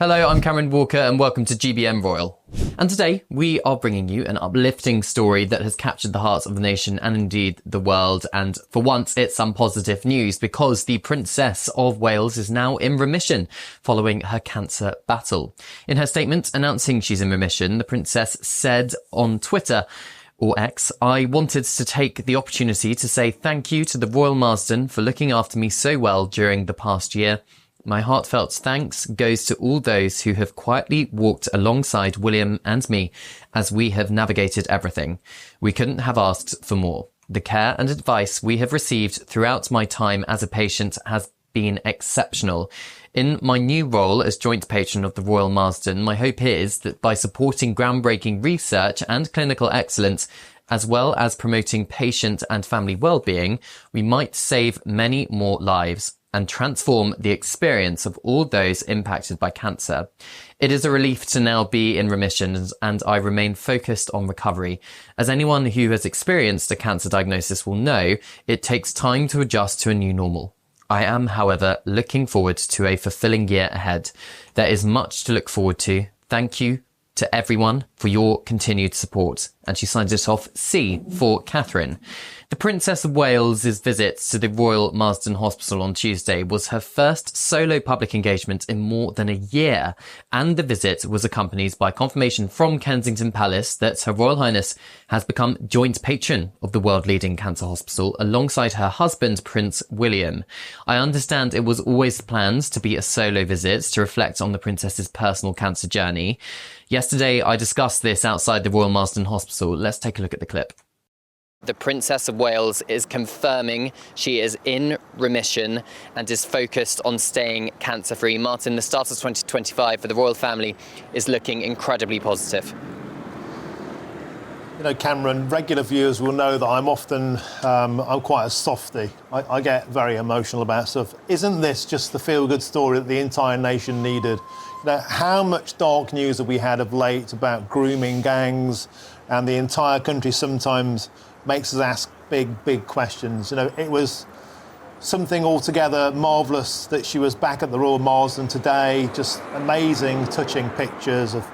Hello, I'm Cameron Walker and welcome to GBM Royal. And today we are bringing you an uplifting story that has captured the hearts of the nation and indeed the world. And for once, it's some positive news because the Princess of Wales is now in remission following her cancer battle. In her statement announcing she's in remission, the Princess said on Twitter, or X, "I wanted to take the opportunity to say thank you to the Royal Marsden for looking after me so well during the past year. My heartfelt thanks goes to all those who have quietly walked alongside William and me as we have navigated everything. We couldn't have asked for more. The care and advice we have received throughout my time as a patient has been exceptional. In my new role as Joint Patron of the Royal Marsden, my hope is that by supporting groundbreaking research and clinical excellence, as well as promoting patient and family well-being, we might save many more lives and transform the experience of all those impacted by cancer. It is a relief to now be in remission, and I remain focused on recovery. As anyone who has experienced a cancer diagnosis will know, it takes time to adjust to a new normal. I am, however, looking forward to a fulfilling year ahead. There is much to look forward to. Thank you to everyone for your continued support." And she signs it off C for Catherine. The Princess of Wales's visit to the Royal Marsden Hospital on Tuesday was her first solo public engagement in more than a year, and the visit was accompanied by confirmation from Kensington Palace that Her Royal Highness has become Joint Patron of the world-leading cancer hospital alongside her husband, Prince William. I understand it was always planned to be a solo visit to reflect on the Princess's personal cancer journey. Yesterday, I discussed this outside the Royal Marsden Hospital. Let's take a look at the clip. The Princess of Wales is confirming she is in remission and is focused on staying cancer-free. Martin, the start of 2025 for the royal family is looking incredibly positive. You know, Cameron, regular viewers will know that I'm often, I'm quite a softie. I get very emotional about stuff. Isn't this just the feel-good story that the entire nation needed? You know, how much dark news have we had of late about grooming gangs, and the entire country sometimes makes us ask big questions. You know, it was something altogether marvellous that she was back at the Royal Marsden today. Just amazing, touching pictures of,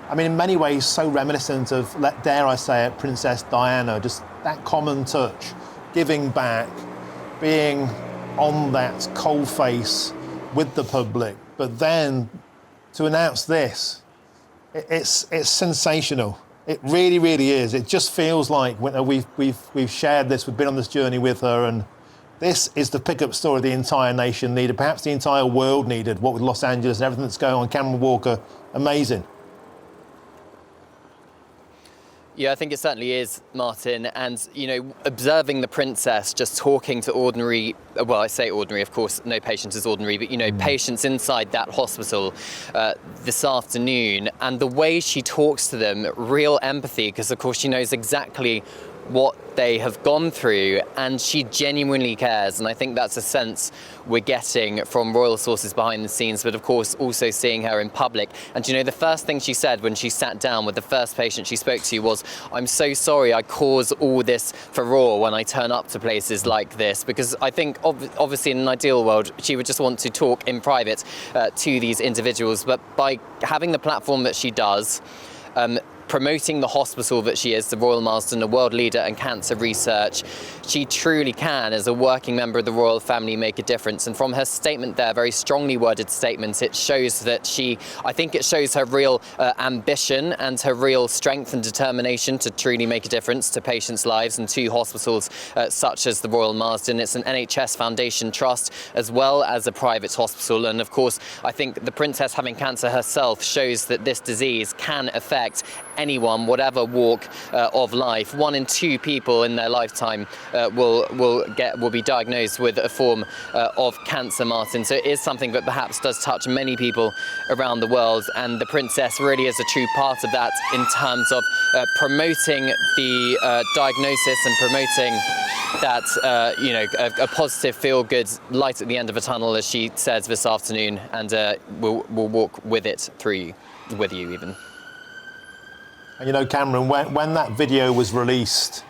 I mean, in many ways, so reminiscent of, dare I say it, Princess Diana. Just that common touch, giving back, being on that coalface with the public. But then to announce this, it's sensational. It really is. It just feels like we've shared this, we've been on this journey with her, and this is the pickup story the entire nation needed, perhaps the entire world needed, what with Los Angeles and everything that's going on. Cameron Walker, amazing. Yeah, I think it certainly is, Martin. And, you know, observing the Princess just talking to ordinary, well, I say ordinary, of course, no patient is ordinary, but, you know, patients inside that hospital this afternoon, and the way she talks to them, real empathy, because, of course, she knows exactly what they have gone through, and she genuinely cares. And I think that's a sense we're getting from royal sources behind the scenes, but of course also seeing her in public. And you know, the first thing she said when she sat down with the first patient she spoke to was, "I'm so sorry I cause all this furore when I turn up to places like this," because I think obviously in an ideal world she would just want to talk in private to these individuals, but by having the platform that she does, promoting the hospital that she is, the Royal Marsden, a world leader in cancer research, she truly can, as a working member of the royal family, make a difference. And from her statement there, very strongly worded statement, it shows that I think it shows her real ambition and her real strength and determination to truly make a difference to patients' lives and to hospitals such as the Royal Marsden. It's an NHS Foundation trust as well as a private hospital. And of course, I think the Princess having cancer herself shows that this disease can affect anyone, whatever walk of life. 1 in 2 people in their lifetime will be diagnosed with a form of cancer, Martin. So it is something that perhaps does touch many people around the world, and the Princess really is a true part of that in terms of promoting the diagnosis and promoting that a positive, feel-good light at the end of a tunnel, as she says this afternoon, and we'll walk with it through you, with you even. And you know, Cameron, when that video was released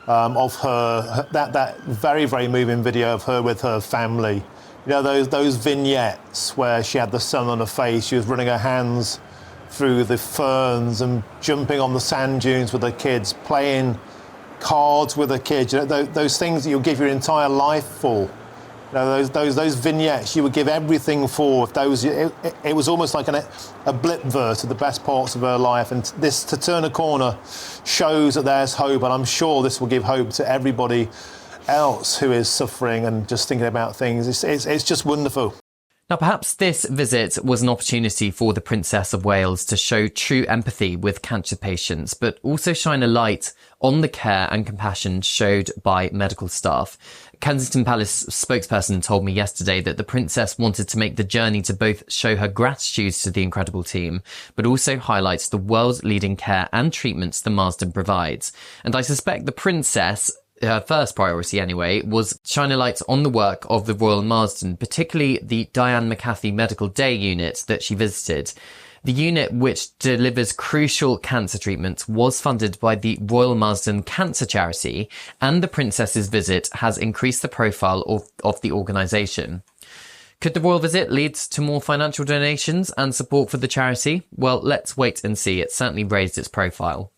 of her, that very moving video of her with her family, You know, those vignettes where she had the sun on her face, she was running her hands through the ferns and jumping on the sand dunes with her kids, playing cards with her kids. You know, those things that you'll give your entire life for. You know, those vignettes you would give everything for. If those, it was almost like a blip verse of the best parts of her life. And this, to turn a corner, shows that there's hope. And I'm sure this will give hope to everybody else who is suffering and just thinking about things. It's just wonderful. Now, perhaps this visit was an opportunity for the Princess of Wales to show true empathy with cancer patients, but also shine a light on the care and compassion showed by medical staff. Kensington Palace spokesperson told me yesterday that the Princess wanted to make the journey to both show her gratitude to the incredible team, but also highlights the world's leading care and treatments the Marsden provides. And I suspect the Princess, her first priority anyway, was shine a light on the work of the Royal Marsden, particularly the Diane McCarthy Medical Day unit that she visited. The unit, which delivers crucial cancer treatment, was funded by the Royal Marsden Cancer Charity, and the Princess's visit has increased the profile of the organisation. Could the royal visit lead to more financial donations and support for the charity? Well, let's wait and see. It certainly raised its profile.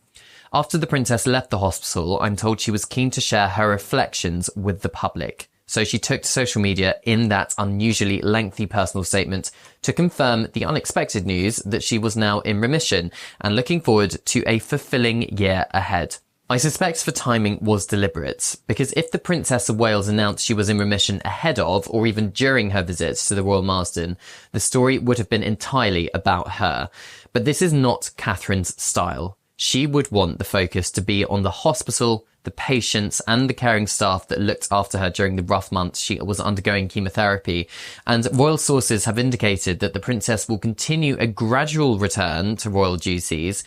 After the Princess left the hospital, I'm told she was keen to share her reflections with the public. So she took to social media in that unusually lengthy personal statement to confirm the unexpected news that she was now in remission and looking forward to a fulfilling year ahead. I suspect the timing was deliberate, because if the Princess of Wales announced she was in remission ahead of or even during her visits to the Royal Marsden, the story would have been entirely about her. But this is not Catherine's style. She would want the focus to be on the hospital, the patients and the caring staff that looked after her during the rough months she was undergoing chemotherapy. And royal sources have indicated that the Princess will continue a gradual return to royal duties,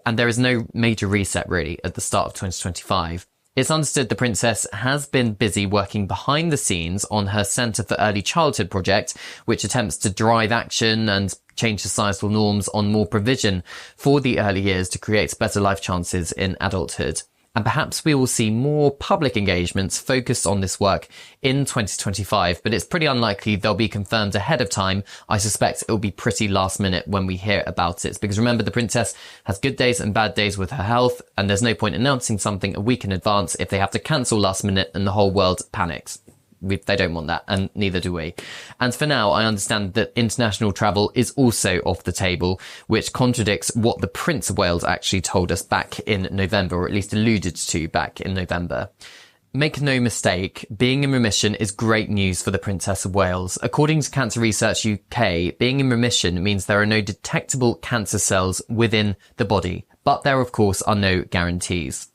and there is no major reset really at the start of 2025. It's understood the Princess has been busy working behind the scenes on her Centre for Early Childhood project, which attempts to drive action and change societal norms on more provision for the early years to create better life chances in adulthood. And perhaps we will see more public engagements focused on this work in 2025, but it's pretty unlikely they'll be confirmed ahead of time. I suspect it will be pretty last minute when we hear about it, because remember, the Princess has good days and bad days with her health, and there's no point announcing something a week in advance if they have to cancel last minute and the whole world panics. They don't want that, and neither do we. And for now, I understand that international travel is also off the table, which contradicts what the Prince of Wales actually told us back in November, or at least alluded to back in November. Make no mistake, being in remission is great news for the Princess of Wales. According to Cancer Research UK, being in remission means there are no detectable cancer cells within the body, but there of course are no guarantees.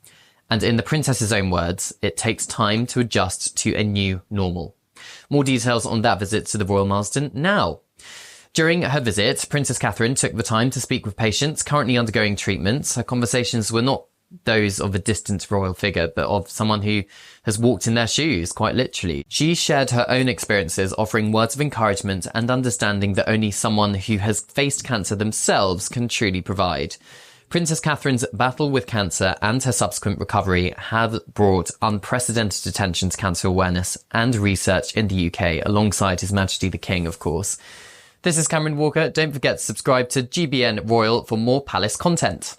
And in the Princess's own words, it takes time to adjust to a new normal. More details on that visit to the Royal Marsden now. During her visit, Princess Catherine took the time to speak with patients currently undergoing treatment. Her conversations were not those of a distant royal figure, but of someone who has walked in their shoes, quite literally. She shared her own experiences, offering words of encouragement and understanding that only someone who has faced cancer themselves can truly provide. Princess Catherine's battle with cancer and her subsequent recovery have brought unprecedented attention to cancer awareness and research in the UK, alongside His Majesty the King, of course. This is Cameron Walker. Don't forget to subscribe to GBN Royal for more Palace content.